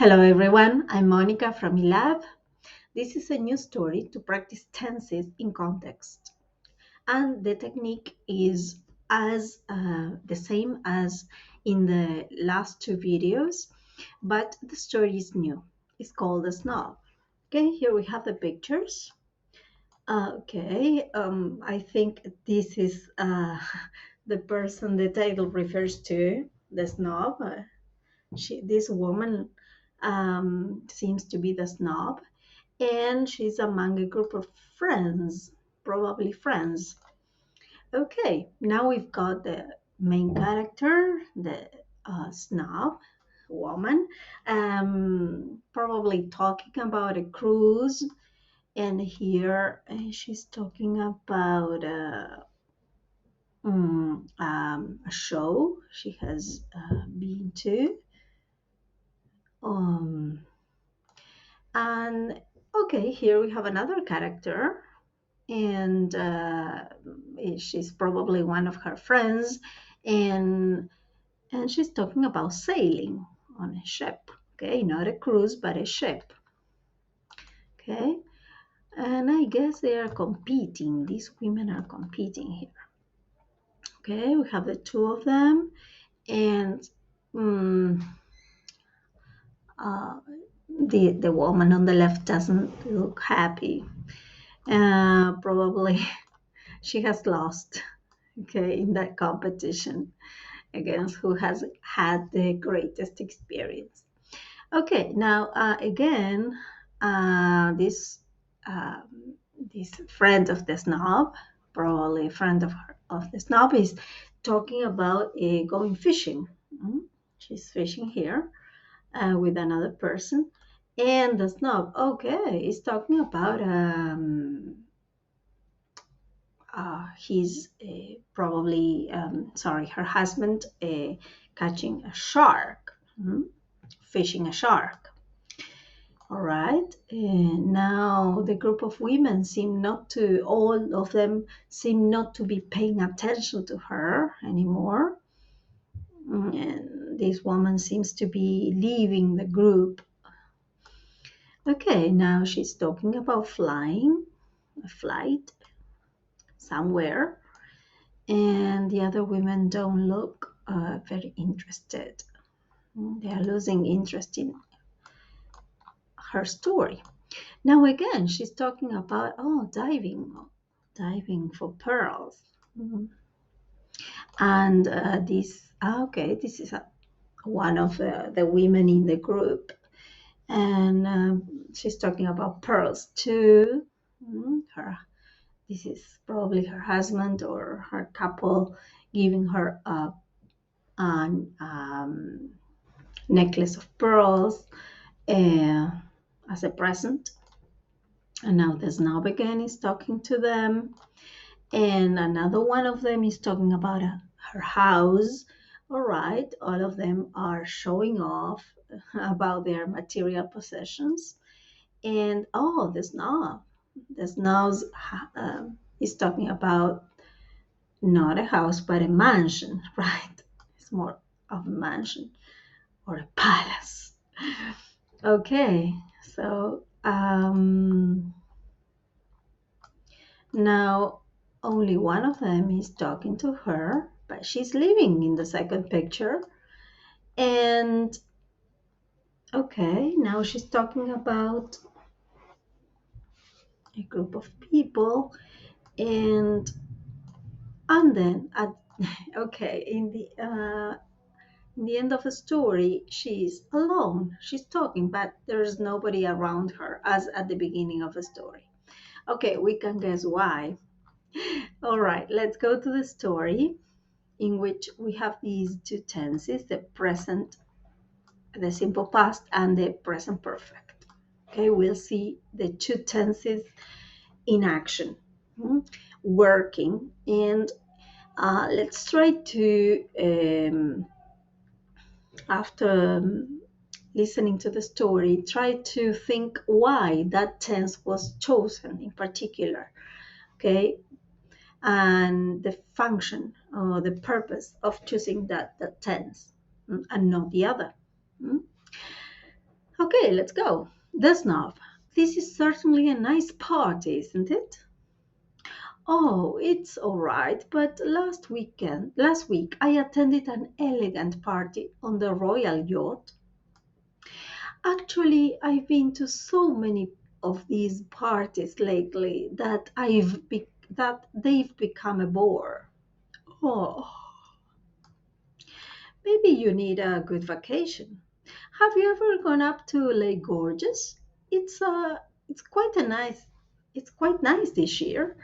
Hello everyone, I'm Monica from eLab. This is a new story to practice tenses in context. And the technique is as the same as in the last two videos, but the story is new. It's called The Snob. Okay, here we have the pictures. I think this is the person the title refers to, the snob. This woman seems to be the snob, and she's among a group of friends, probably friends. Okay, now we've got the main character, the snob woman, probably talking about a cruise, and here she's talking about a show she has been to. Um, And okay, here we have another character, and she's probably one of her friends, and she's talking about sailing on a ship. Okay, not a cruise, but a ship. Okay, and I guess they are competing. These women are competing here. Okay, we have the two of them, and mm, uh, the woman on the left doesn't look happy. Probably she has lost, okay, in that competition against who has had the greatest experience. Okay, now again, this friend of the snob, probably a friend of the snob, is talking about going fishing. She's fishing here with another person, and the snob, okay, is talking about he's probably, sorry, her husband catching a shark, fishing a shark. All right. And now the group of women seem not to, all of them seem not to be paying attention to her anymore. And this woman seems to be leaving the group. Okay, now she's talking about flying, a flight somewhere, and the other women don't look very interested. They are losing interest in her story. Now again, she's talking about diving for pearls. And this is one of the women in the group, and she's talking about pearls too. Her This is probably her husband or her couple giving her an necklace of pearls as a present. And now the snob again is talking to them. And another one of them is talking about her house. All right, all of them are showing off about their material possessions. And oh, the snob is talking about not a house, but a mansion, right? It's more of a mansion or a palace. Okay, so now only one of them is talking to her, but she's living in the second picture. And okay, now she's talking about a group of people, and then okay, in the end of the story, she's alone. She's talking, but there's nobody around her, as at the beginning of the story. Okay, we can guess why. All right, let's go to the story in which we have these two tenses, the present, the simple past, and the present perfect. Okay, we'll see the two tenses in action, working, and let's try to, after listening to the story, try to think why that tense was chosen in particular, okay, and the function or the purpose of choosing that tense, and not the other. Okay, let's go. The snob. This is certainly a nice party, isn't it? Oh, it's all right, but last week, I attended an elegant party on the royal yacht. Actually, I've been to so many of these parties lately that they've become a bore. Oh, maybe you need a good vacation. Have you ever gone up to Lake Gorgeous? It's quite a nice it's quite nice this year.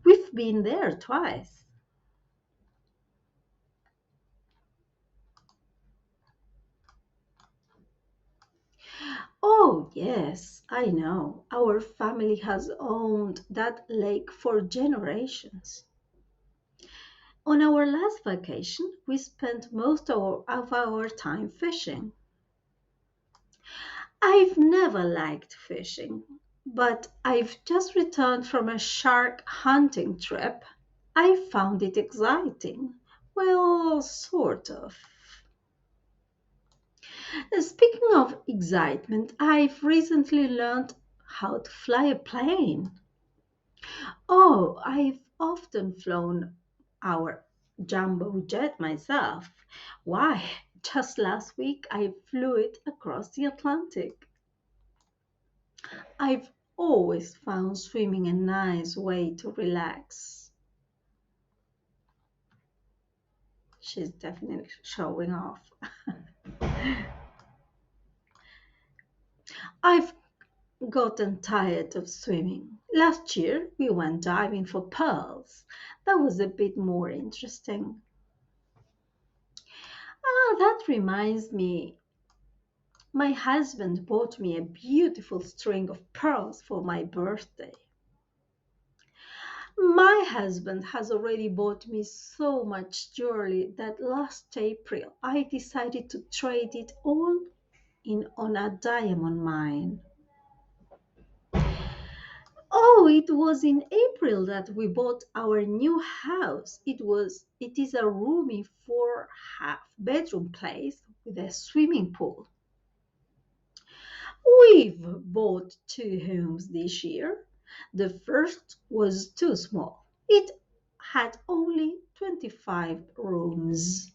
We've been there twice. Oh, yes, I know. Our family has owned that lake for generations. On our last vacation, we spent of our time fishing. I've never liked fishing, but I've just returned from a shark hunting trip. I found it exciting. Well, sort of. Speaking of excitement, I've recently learned how to fly a plane. Oh, I've often flown our jumbo jet myself. Why, just last week I flew it across the Atlantic. I've always found swimming a nice way to relax. She's definitely showing off. I've gotten tired of swimming. Last year we went diving for pearls. That was a bit more interesting. Ah, that reminds me. My husband bought me a beautiful string of pearls for my birthday. My husband has already bought me so much jewelry that last April I decided to trade it all in on a diamond mine. Oh, it was in April that we bought our new house. It is a roomy four half bedroom place with a swimming pool. We've bought two homes this year. The first was too small. It had only 25 rooms.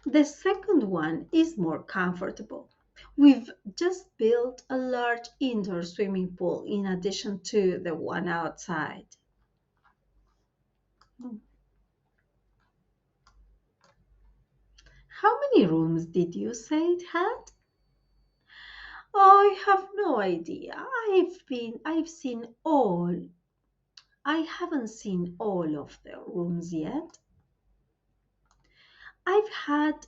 The second one is more comfortable. We've just built a large indoor swimming pool in addition to the one outside. How many rooms did you say it had? I have no idea. I've seen all. I haven't seen all of the rooms yet. I've had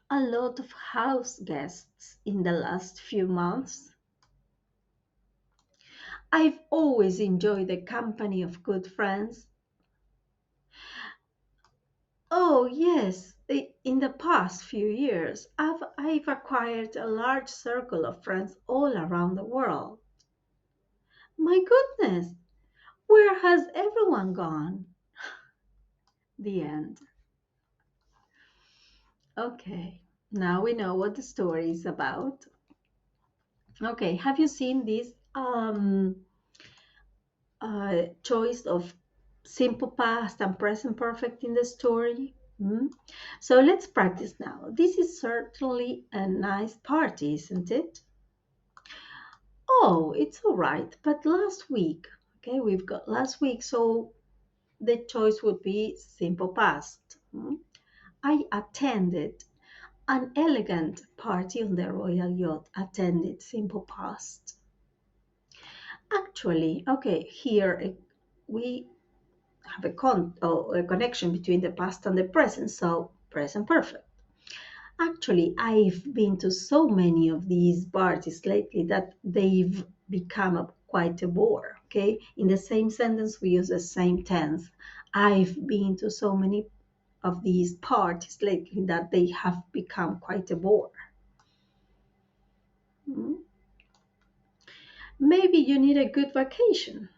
a lot of house guests in the last few months. I've always enjoyed the company of good friends. Oh, yes, in the past few years, I've acquired a large circle of friends all around the world. My goodness, where has everyone gone? The end. Okay, now we know what the story is about. Okay, have you seen this choice of simple past and present perfect in the story? Hmm? So let's practice now. This is certainly a nice party, isn't it? Oh, it's all right. But last week, okay, we've got last week, so the choice would be simple past. Hmm? I attended an elegant party on the royal yacht. Attended simple past. Actually, okay, here we have a connection between the past and the present, so present perfect. Actually, I've been to so many of these parties lately that they've become quite a bore. Okay, in the same sentence, we use the same tense. I've been to so many of these parties lately that they have become quite a bore. Mm. Maybe you need a good vacation.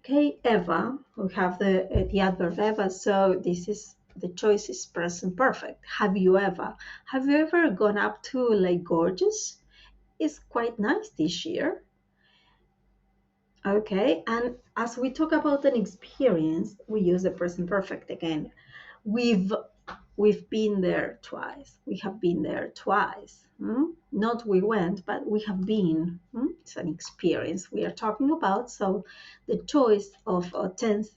Okay, Eva, we have the adverb Eva, so this is The choice is present perfect. Have you ever gone up to Lake Gorgeous? It's quite nice this year. Okay, and as we talk about an experience, we use the present perfect again. We've we've been there twice. We have been there twice. Not we went, but we have been. It's an experience we are talking about. So the choice of a tense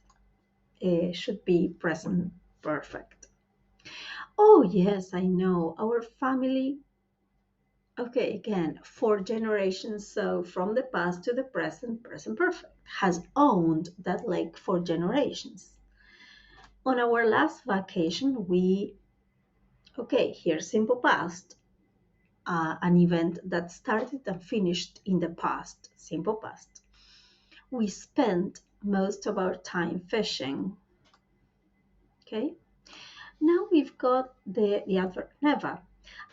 should be present perfect. Oh yes, I know. Our family. Okay, again, four generations. So from the past to the present, present perfect has owned that lake for generations. On our last vacation, okay, here's simple past, an event that started and finished in the past, simple past. We spent most of our time fishing. Okay, now we've got the adverb never.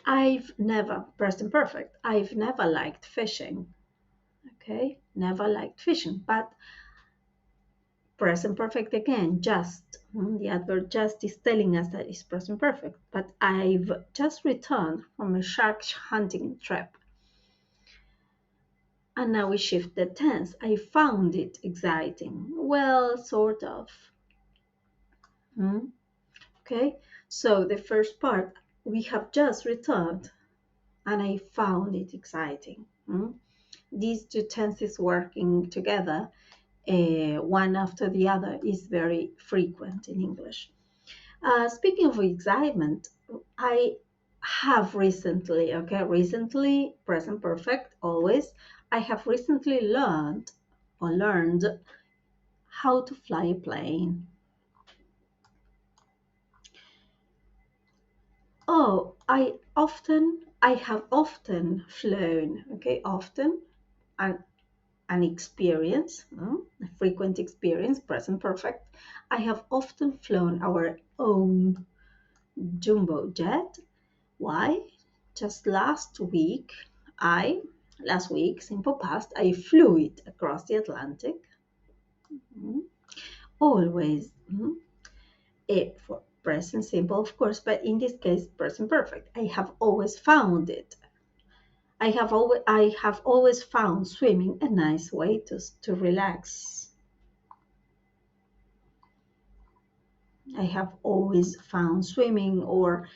I've never, present perfect, I've never liked fishing. Okay, never liked fishing, but present perfect again, just. The adverb just is telling us that it's present perfect, but I've just returned from a shark hunting trip. And now we shift the tense. I found it exciting. Well, sort of. Hmm? Okay, so the first part, we have just returned and I found it exciting. These two tenses working together, one after the other, is very frequent in English. Speaking of excitement, I have recently, present perfect, always, I have recently learned how to fly a plane. Oh, I have often flown, okay, often, an, an experience, a frequent experience, present perfect. I have often flown our own jumbo jet. Why? Just last week, simple past, I flew it across the Atlantic. Mm, Always. For present simple, of course, but in this case, present perfect. I have always found it. I have always found swimming a nice way to relax. I have always found swimming or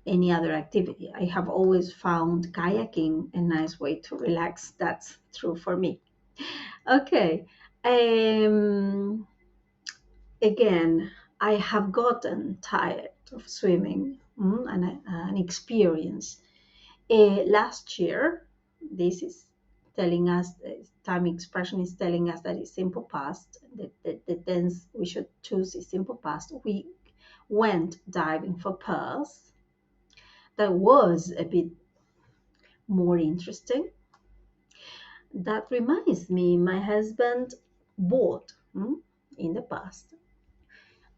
any other activity. I have always found kayaking a nice way to relax. That's true for me. Okay. Um, Again, I have gotten tired of swimming, an experience. Last year, this is telling us, the time expression is telling us that it's simple past. The tense we should choose is simple past. We went diving for pearls. That was a bit more interesting. That reminds me, my husband bought in the past,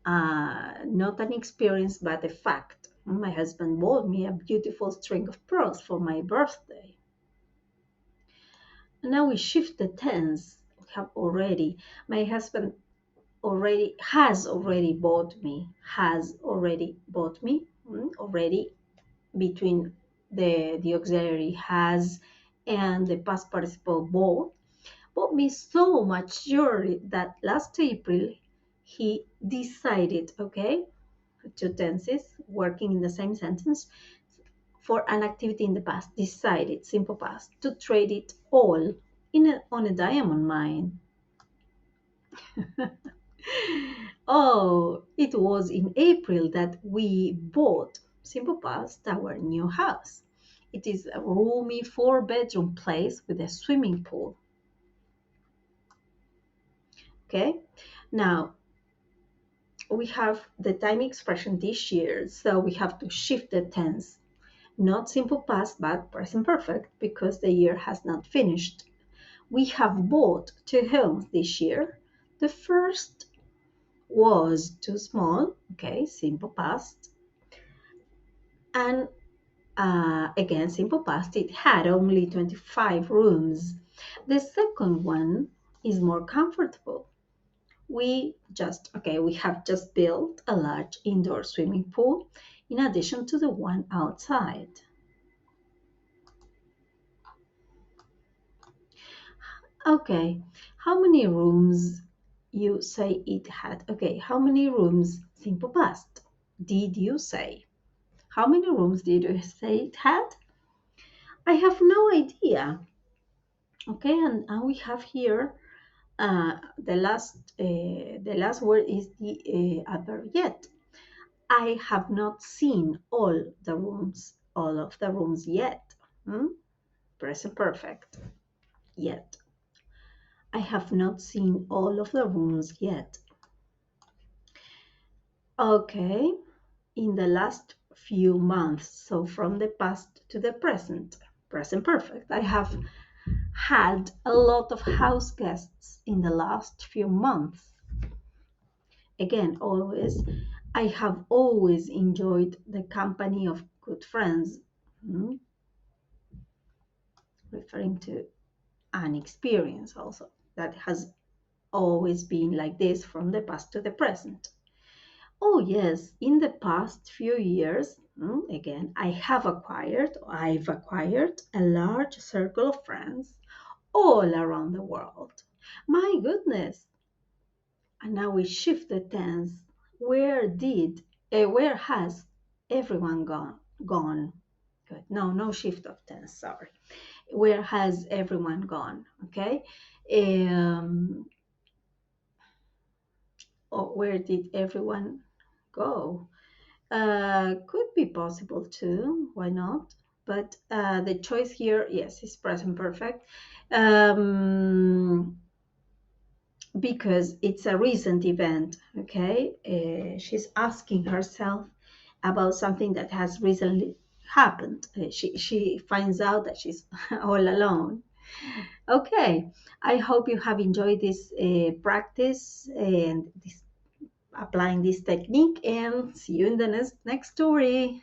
not an experience but a fact. My husband bought me a beautiful string of pearls for my birthday. And now we shift the tense. We have already, my husband already between the auxiliary has and the past participle bought me so much jewelry that last April he decided, okay, two tenses working in the same sentence, for an activity in the past, decided, simple past, to trade it all on a diamond mine. Oh, it was in April that we bought, simple past, our new house. It is a roomy four-bedroom place with a swimming pool. Okay, now we have the time expression this year, so we have to shift the tense. Not simple past, but present perfect, because the year has not finished. We have bought two homes this year. The first was too small, okay, simple past. And again, simple past, it had only 25 rooms. The second one is more comfortable. We have just built a large indoor swimming pool in addition to the one outside. Okay, how many rooms you say it had? Okay, how many rooms, simple past, did you say? How many rooms did you say it had? I have no idea. Okay, and we have here the last word is the adverb yet. I have not seen all of the rooms yet. Hmm? Present perfect. Yet. I have not seen all of the rooms yet. Okay, in the last few months, so from the past to the present, present perfect. I have had a lot of house guests in the last few months. Again, always, I have always enjoyed the company of good friends, hmm, referring to an experience also that has always been like this from the past to the present. Oh, yes, in the past few years, again, I've acquired a large circle of friends all around the world. My goodness. And now we shift the tense. Where has everyone gone? Good. No, no shift of tense, sorry. Where has everyone gone? Okay. Um, where did everyone go? Could be possible too. Why not? But the choice here, yes, is present perfect. Um, because it's a recent event. Okay, she's asking herself about something that has recently happened. She finds out that she's all alone. Okay, I hope you have enjoyed this practice and this, applying this technique, and see you in the next story.